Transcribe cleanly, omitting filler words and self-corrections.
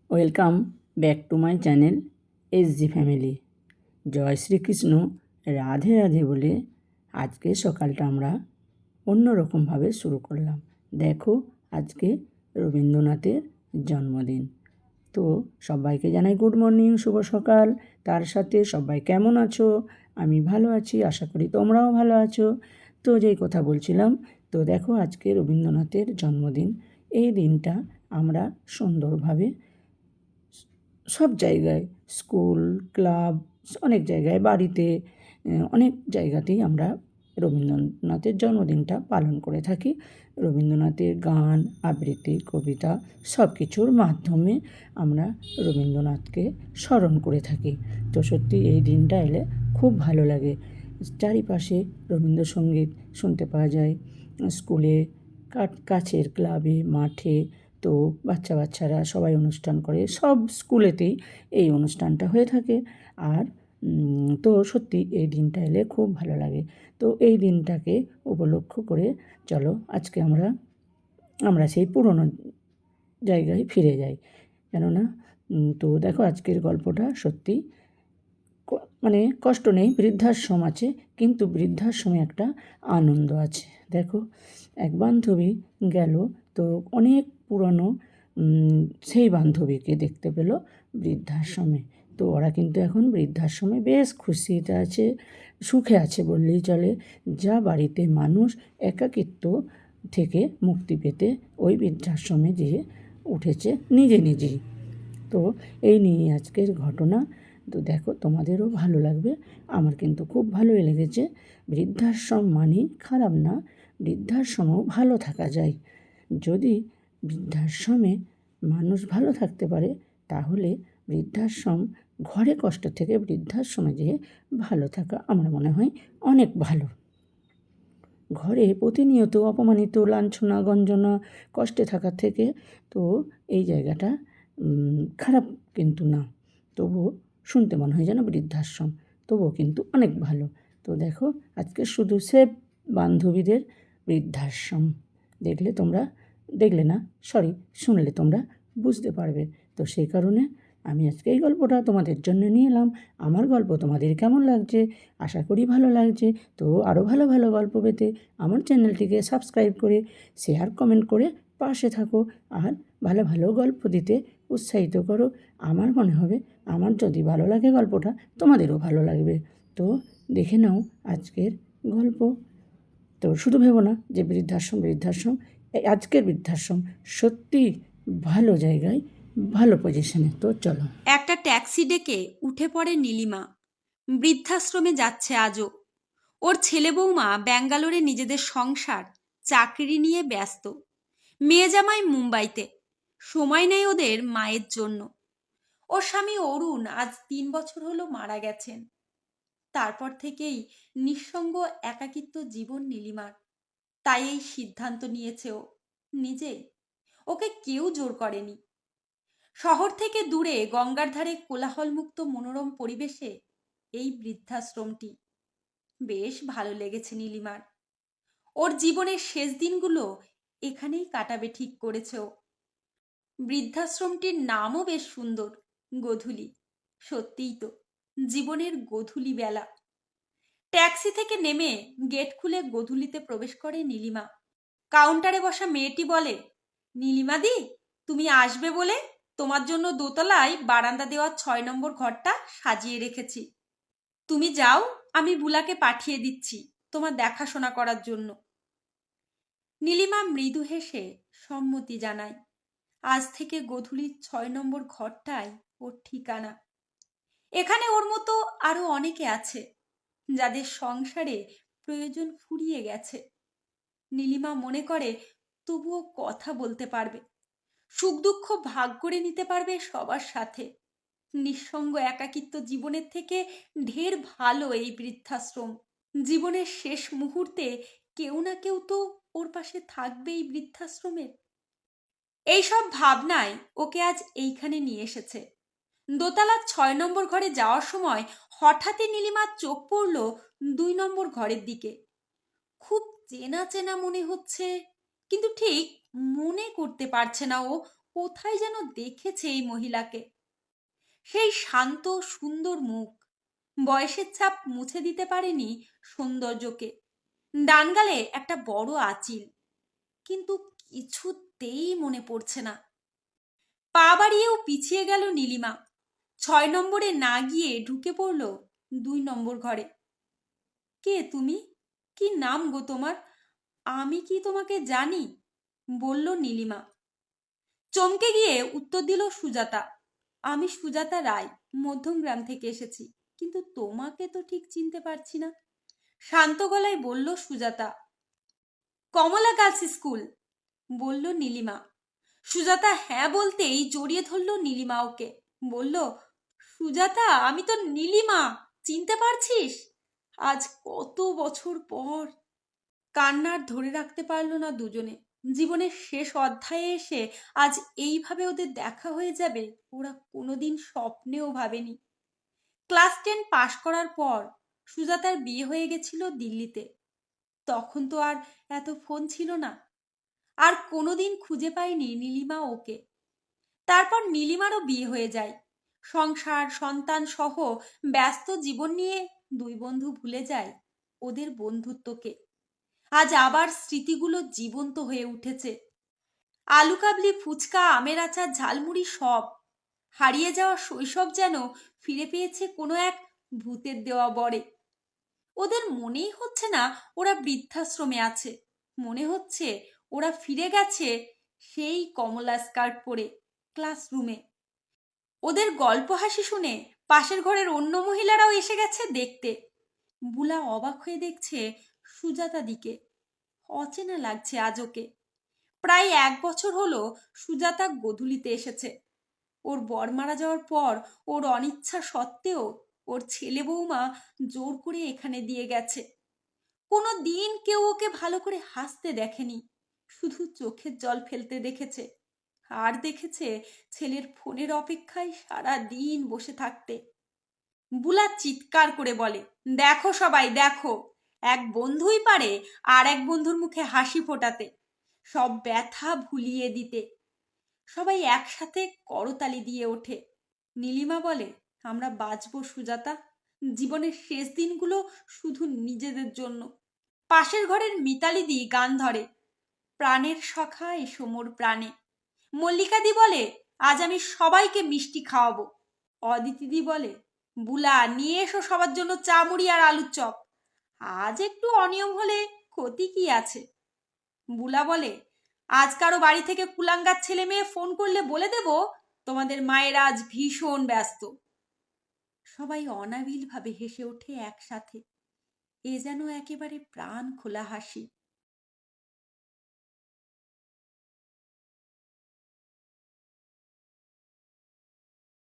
Welcome back to my channel SG family. জয় শ্রীকৃষ্ণ, রাধে রাধে বলে আজকে সকালটা আমরা অন্যরকমভাবে শুরু করলাম। দেখো, আজকে রবীন্দ্রনাথের জন্মদিন। তো সবাইকে জানাই গুড মর্নিং, শুভ সকাল। তার সাথে সবাই কেমন আছো? আমি ভালো আছি, আশা করি তোমরাও ভালো আছো। তো যেই কথা বলছিলাম, তো দেখো আজকে রবীন্দ্রনাথের জন্মদিন। এই দিনটা আমরা সুন্দরভাবে সব জায়গায়, স্কুল, ক্লাব, অনেক জায়গায়, বাড়িতে, অনেক জায়গাতেই আমরা রবীন্দ্রনাথের জন্মদিনটা পালন করে থাকি। রবীন্দ্রনাথের গান, আবৃত্তি, কবিতা সব কিছুর মাধ্যমে আমরা রবীন্দ্রনাথকে স্মরণ করে থাকি। তো সত্যি এই দিনটা এলে খুব ভালো লাগে। চারিপাশে রবীন্দ্রসঙ্গীত শুনতে পাওয়া যায়। স্কুলে, কাছের ক্লাবে, মাঠে, তো বাচ্চারা সবাই অনুষ্ঠান করে, সব স্কুলেতেই এই অনুষ্ঠানটা হয়ে থাকে। আর তো সত্যি এই দিনটা এলে খুব ভালো লাগে। তো এই দিনটাকে উপলক্ষ করে চলো আজকে আমরা সেই পুরনো জায়গায় ফিরে যাই। কেননা তো দেখো আজকের গল্পটা সত্যি মানে কষ্ট নেই, বৃদ্ধাশ্রম আছে, কিন্তু বৃদ্ধাশ্রমে একটা আনন্দ আছে। দেখো, এক বান্ধবী গেল, তো অনেক পুরনো সেই বান্ধবীকে দেখতে পেল বৃদ্ধাশ্রমে। তো ওরা কিন্তু এখন বৃদ্ধাশ্রমে বেশ খুশিতে আছে, সুখে আছে বললেই চলে। যা বাড়িতে মানুষ একাকিত্ব থেকে মুক্তি পেতে ওই বৃদ্ধাশ্রমে যেয়ে উঠেছে নিজেই। তো এই নিয়ে আজকের ঘটনা। তো দেখো, তোমাদেরও ভালো লাগবে, আমার কিন্তু খুব ভালোই লেগেছে। বৃদ্ধাশ্রম মানেই খারাপ না, বৃদ্ধাশ্রমেও ভালো থাকা যায়। যদি বৃদ্ধাশ্রমে মানুষ ভালো থাকতে পারে, তাহলে বৃদ্ধাশ্রম, ঘরে কষ্ট থেকে বৃদ্ধাশ্রমে যেয়ে ভালো থাকা আমার মনে হয় অনেক ভালো। ঘরে প্রতিনিয়ত অপমানিত, লাঞ্ছনা, গঞ্জনা, কষ্টে থাকার থেকে তো এই জায়গাটা খারাপ কিন্তু না। তবুও শুনতে মনে হয় যেন বৃদ্ধাশ্রম, তবুও কিন্তু অনেক ভালো। তো দেখো, আজকে শুধু সে বান্ধবীদের বৃদ্ধাশ্রম দেখলে না, শুনলে তোমরা বুঝতে পারবে। তো সেই কারণে আমি আজকে এই গল্পটা তোমাদের জন্য নিয়ে এলাম। আমার গল্প তোমাদের কেমন লাগছে? আশা করি ভালো লাগছে। তো আরও ভালো ভালো গল্প পেতে আমার চ্যানেলটিকে সাবস্ক্রাইব করে, শেয়ার, কমেন্ট করে পাশে থাকো। আর ভালো ভালো গল্প দিতে উৎসাহিত করো। আমার মনে হবে আমার যদি ভালো লাগে গল্পটা, তোমাদেরও ভালো লাগবে। তো দেখে নাও আজকের গল্প। তো শুধু ভেবো না যে বৃদ্ধাশ্রম, এই আজকের বৃদ্ধাশ্রম সত্যি ভালো জায়গায়, ভালো পজিশনে। তো চলো। একটা ট্যাক্সি ডেকে উঠে পড়ে নীলিমা। বৃদ্ধাশ্রমে যাচ্ছে আজও। ওর ছেলে বৌমা ব্যাঙ্গালোরে নিজেদের সংসার, চাকরি নিয়ে ব্যস্ত। মেয়ে জামাই মুম্বাইতে। সময় নেই ওদের মায়ের জন্য। ওর স্বামী অরুণ আজ 3 বছর হলো মারা গেছেন। তারপর থেকেই নিঃসঙ্গ একাকিত্ব জীবন নীলিমার। তাই এই সিদ্ধান্ত নিয়েছে ও নিজেই। ওকে কেউ জোর করেনি। শহর থেকে দূরে গঙ্গার ধারে কোলাহলমুক্ত মনোরম পরিবেশে এই বৃদ্ধাশ্রমটি বেশ ভালো লেগেছে নীলিমার। ওর জীবনের শেষ দিনগুলো এখানেই কাটাবে ঠিক করেছে ও। বৃদ্ধাশ্রমটির নামও বেশ সুন্দর, গোধূলি। সত্যিই তো, জীবনের গোধূলি বেলা। ট্যাক্সি থেকে নেমে গেট খুলে গোধূলিতে প্রবেশ করে নীলিমা। কাউন্টারে বসা মেয়েটি বলে, নীলিমাদি, তুমি আসবে বলে তোমার জন্য দোতলায় বারান্দা দেওয়ার 6 নম্বর ঘরটা সাজিয়ে রেখেছি। তুমি যাও, আমি বুলাকে পাঠিয়ে দিচ্ছি তোমার দেখাশোনা করার জন্য। নীলিমা মৃদু হেসে সম্মতি জানায়। আজ থেকে গোধূলির 6 নম্বর ঘরটাই ওর ঠিকানা। এখানে ওর মতো আরো অনেকে আছে যাদের সংসারে প্রয়োজন ফুরিয়ে গেছে। নীলিমা মনে করে তবুও কথা বলতে পারবে, সুখ দুঃখ ভাগ করে নিতে পারবে সবার সাথে। নিঃসঙ্গ একাকিত্ব জীবনের থেকে ঢের ভালো এই বৃদ্ধাশ্রম। জীবনের শেষ মুহূর্তে কেউ না কেউ তো ওর পাশে থাকবেই বৃদ্ধাশ্রমের। এইসব ভাবনায় ওকে আজ এইখানে নিয়ে এসেছে। দোতলার 6 নম্বর ঘরে যাওয়ার সময় হঠাৎই নীলিমার চোখ পড়ল 2 নম্বর ঘরের দিকে। খুব চেনা চেনা মনে হচ্ছে, কিন্তু ঠিক মনে করতে পারছে না ও কোথায় যেন দেখেছে এই মহিলাকে। সেই শান্ত সুন্দর মুখ, বয়সের ছাপ মুছে দিতে পারেনি সৌন্দর্যকে। ডান গালে একটা বড় আঁচিল, কিন্তু কিছুতেই মনে পড়ছে না। পা বাড়িয়েও পিছিয়ে গেল নীলিমা। 6 নম্বরে না গিয়ে ঢুকে পড়ল 2 নম্বর ঘরে। কে তুমি? কি নাম গো তোমার? আমি কি তোমাকে জানি? বলল নীলিমা। চমকে গিয়ে উত্তর দিল সুজাতা। আমি সুজাতা রায়, মধ্যমগ্রাম থেকে এসেছি, কিন্তু তোমাকে তো ঠিক চিনতে পারছি না। শান্ত গলায় বলল সুজাতা। কমলা গার্লস স্কুল, বলল নীলিমা। সুজাতা হ্যাঁ বলতেই জড়িয়ে ধরল নীলিমা ওকে। বলল, সুজাতা, আমি তো নীলিমা, চিনতে পারছিস? আজ কত বছর পর। কান্নার ধরে রাখতে পারল না দুজনে। জীবনের শেষ অধ্যায়ে এসে আজ এইভাবে ওদের দেখা হয়ে যাবে ওরা কোনোদিন স্বপ্নেও ভাবেনি। ক্লাস 10 পাশ করার পর সুজাতার বিয়ে হয়ে গেছিল দিল্লিতে। তখন তো আর এত ফোন ছিল না। আর কোনোদিন খুঁজে পায়নি নীলিমা ওকে। তারপর নীলিমারও বিয়ে হয়ে যায়। সংসার সন্তান সহ ব্যস্ত জীবন নিয়ে দুই বন্ধু ভুলে যায় ওদের বন্ধুত্বকে। আজ আবার স্মৃতিগুলো জীবন্ত হয়ে উঠেছে। আলু কাবলি, ফুচকা, আমের আচার, ঝালমুড়ি সব। হারিয়ে যাওয়া শৈশব যেন ফিরে পেয়েছে কোনো এক ভূতের দেওয়া বরে। ওদের মনেই হচ্ছে না ওরা বৃদ্ধাশ্রমে আছে। মনে হচ্ছে ওরা ফিরে গেছে সেই কমলা স্কার্ট পরে ক্লাসরুমে। ওদের গল্প হাসি শুনে পাশের ঘরের অন্য মহিলারাও এসে গেছে দেখতে। বুলা অবাক হয়ে দেখছে সুজাতা দিকে। অচেনা লাগছে আজ ওকে। প্রায় 1 বছর হলো সুজাতা গোধূলিতে এসেছে। ওর বর মারা যাওয়ার পর ওর অনিচ্ছা সত্ত্বেও ওর ছেলে বৌমা জোর করে এখানে দিয়ে গেছে। কোনো দিন কেউ ওকে ভালো করে হাসতে দেখেনি, শুধু চোখের জল ফেলতে দেখেছে। আর দেখেছে ছেলের ফোনের অপেক্ষায় সারা দিন বসে থাকতে। বুলা চিৎকার করে বলে, দেখো সবাই দেখো, এক বন্ধুই পারে আর এক বন্ধুর মুখে হাসি ফোটাতে, সব ব্যথা ভুলিয়ে দিতে। সবাই একসাথে করতালি দিয়ে ওঠে। নীলিমা বলে, আমরা বাঁচবো সুজাতা, জীবনের শেষ দিনগুলো শুধু নিজেদের জন্য। পাশের ঘরের মিতালিদি গান ধরে, প্রাণের সখা এসো মোর প্রাণে। মল্লিকাদি বলে, আজ আমি সবাইকে মিষ্টি খাওয়াবো। অদিতিদি বলে, বুলা নিয়ে এসো সবার জন্য চা মুড়ি আর আলুর চপ, আজ একটু অনিয়ম হলে ক্ষতি কি আছে। বুলা বলে, আজ কারো বাড়ি থেকে কুলাঙ্গার ছেলে মেয়ে ফোন করলে বলে দেব তোমাদের মায়ের আজ ভীষণ ব্যস্ত। সবাই অনাবিল ভাবে হেসে ওঠে একসাথে। এ যেন একেবারে প্রাণ খোলা হাসি।